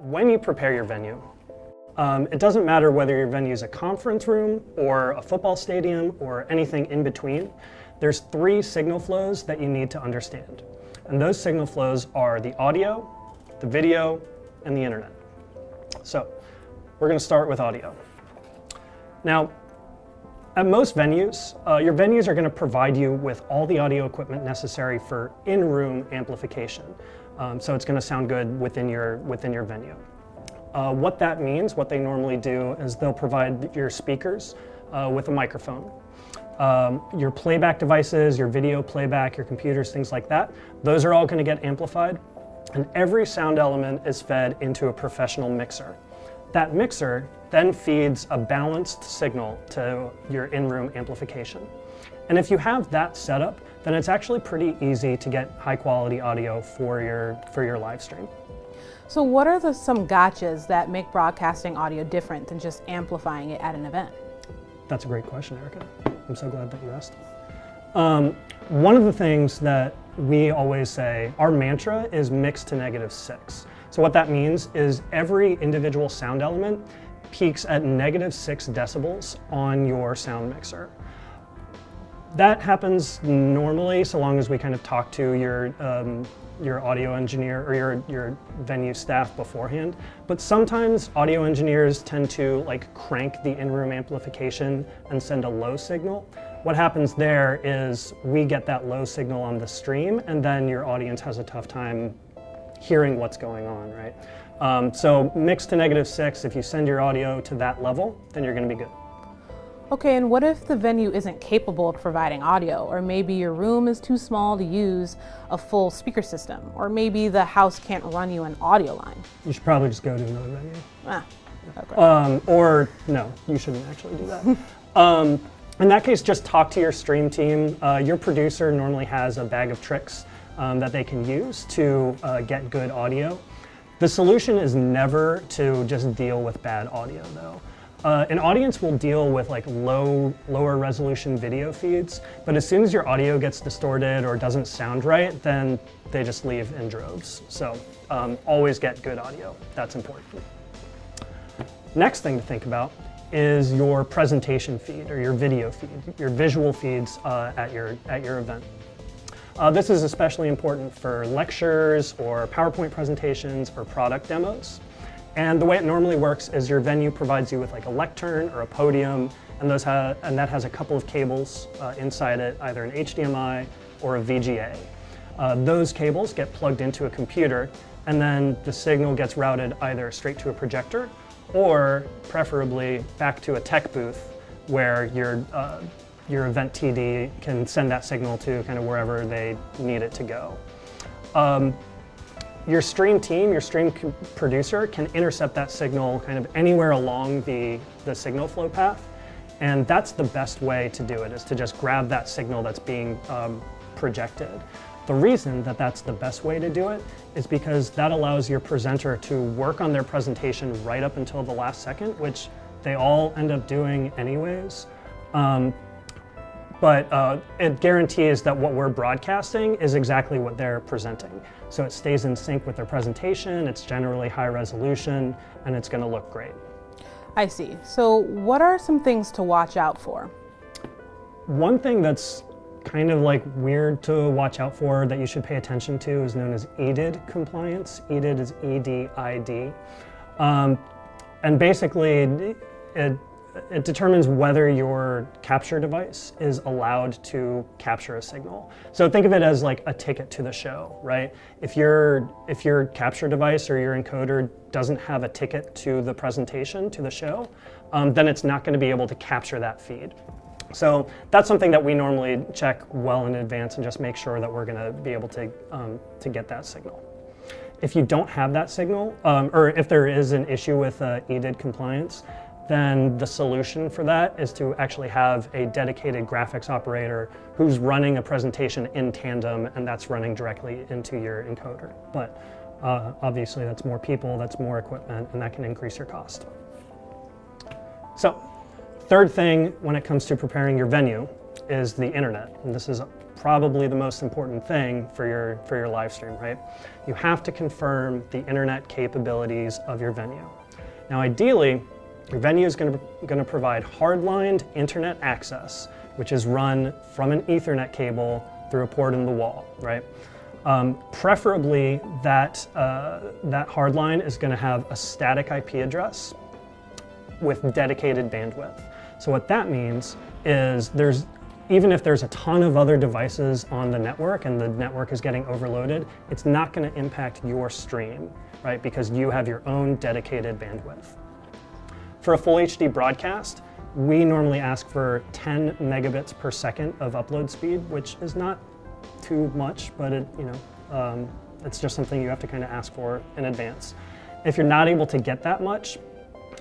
when you prepare your venue, it doesn't matter whether your venue is a conference room or a football stadium or anything in between. There's 3 signal flows that you need to understand. And those signal flows are the audio, the video, and the internet. So we're going to start with audio. Now, at most venues, your venues are going to provide you with all the audio equipment necessary for in-room amplification. So it's going to sound good within your venue. What that means, what they normally do, is they'll provide your speakers with a microphone. Your playback devices, your video playback, your computers, things like that, those are all going to get amplified. And every sound element is fed into a professional mixer. That mixer then feeds a balanced signal to your in-room amplification. And if you have that set up, then it's actually pretty easy to get high quality audio for your live stream. So what are some gotchas that make broadcasting audio different than just amplifying it at an event? That's a great question, Erica. I'm so glad that you asked. One of the things that we always say, our mantra is mix to -6. So what that means is every individual sound element peaks at -6 decibels on your sound mixer. That happens normally so long as we kind of talk to your audio engineer or your venue staff beforehand. But sometimes audio engineers tend to crank the in-room amplification and send a low signal. What happens there is we get that low signal on the stream, and then your audience has a tough time hearing what's going on, right? So mix to -6, if you send your audio to that level, then you're going to be good. Okay, and what if the venue isn't capable of providing audio, or maybe your room is too small to use a full speaker system, or maybe the house can't run you an audio line? You should probably just go to another venue. Okay. Or no, you shouldn't actually do that. In that case, just talk to your stream team. Your producer normally has a bag of tricks that they can use to get good audio. The solution is never to just deal with bad audio, though. An audience will deal with lower resolution video feeds, but as soon as your audio gets distorted or doesn't sound right, then they just leave in droves. So always get good audio. That's important. Next thing to think about is your presentation feed or your video feed, your visual feeds at your event. This is especially important for lectures or PowerPoint presentations or product demos. And the way it normally works is your venue provides you with a lectern or a podium, and that has a couple of cables inside it, either an HDMI or a VGA. Those cables get plugged into a computer, and then the signal gets routed either straight to a projector or preferably back to a tech booth where your event TD can send that signal to kind of wherever they need it to go. Your stream team, your stream producer can intercept that signal kind of anywhere along the signal flow path. And that's the best way to do it, is to just grab that signal that's being projected. The reason that that's the best way to do it is because that allows your presenter to work on their presentation right up until the last second, which they all end up doing anyways. But it guarantees that what we're broadcasting is exactly what they're presenting. So it stays in sync with their presentation, it's generally high resolution, and it's going to look great. I see. So what are some things to watch out for? One thing that's kind of weird to watch out for that you should pay attention to is known as EDID compliance. EDID is EDID. And basically, it determines whether your capture device is allowed to capture a signal. So think of it as a ticket to the show, right? If your capture device or your encoder doesn't have a ticket to the presentation, to the show, then it's not going to be able to capture that feed. So that's something that we normally check well in advance and just make sure that we're going to be able to get that signal. If you don't have that signal, or if there is an issue with EDID compliance, then the solution for that is to actually have a dedicated graphics operator who's running a presentation in tandem, and that's running directly into your encoder. But obviously that's more people, that's more equipment, and that can increase your cost. So, third thing when it comes to preparing your venue is the internet. And this is probably the most important thing for your live stream, right? You have to confirm the internet capabilities of your venue. Now, ideally, your venue is going to provide hardlined internet access, which is run from an Ethernet cable through a port in the wall, right? Preferably, that hardline is going to have a static IP address with dedicated bandwidth. So what that means is even if there's a ton of other devices on the network and the network is getting overloaded, it's not going to impact your stream, right? Because you have your own dedicated bandwidth. For a full HD broadcast, we normally ask for 10 megabits per second of upload speed, which is not too much, but it's just something you have to kind of ask for in advance. If you're not able to get that much,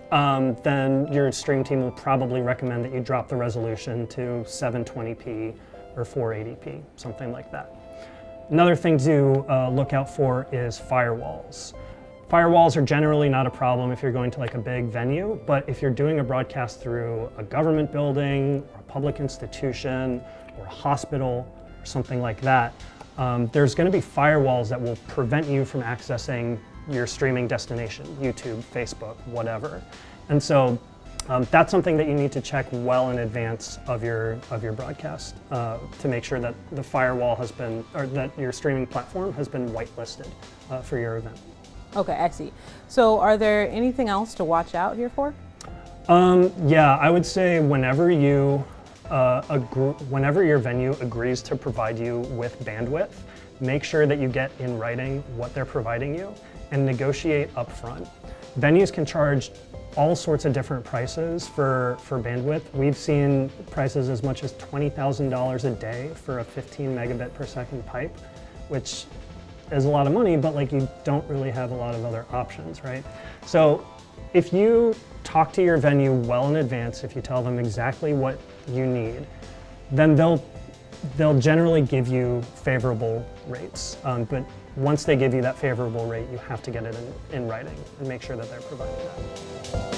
then your stream team will probably recommend that you drop the resolution to 720p or 480p, something like that. Another thing to look out for is firewalls. Firewalls are generally not a problem if you're going to like a big venue, but if you're doing a broadcast through a government building, or a public institution, or a hospital, or something like that, there's going to be firewalls that will prevent you from accessing your streaming destination, YouTube, Facebook, whatever. And so that's something that you need to check well in advance of your broadcast to make sure that the firewall has been, or that your streaming platform has been whitelisted for your event. Okay, I see. So are there anything else to watch out here for? Yeah, I would say whenever your venue agrees to provide you with bandwidth, make sure that you get in writing what they're providing you and negotiate upfront. Venues can charge all sorts of different prices for bandwidth. We've seen prices as much as $20,000 a day for a 15 megabit per second pipe, which is a lot of money, but like you don't really have a lot of other options, right? So if you talk to your venue well in advance, if you tell them exactly what you need, then they'll generally give you favorable rates. But once they give you that favorable rate, you have to get it in writing and make sure that they're providing that.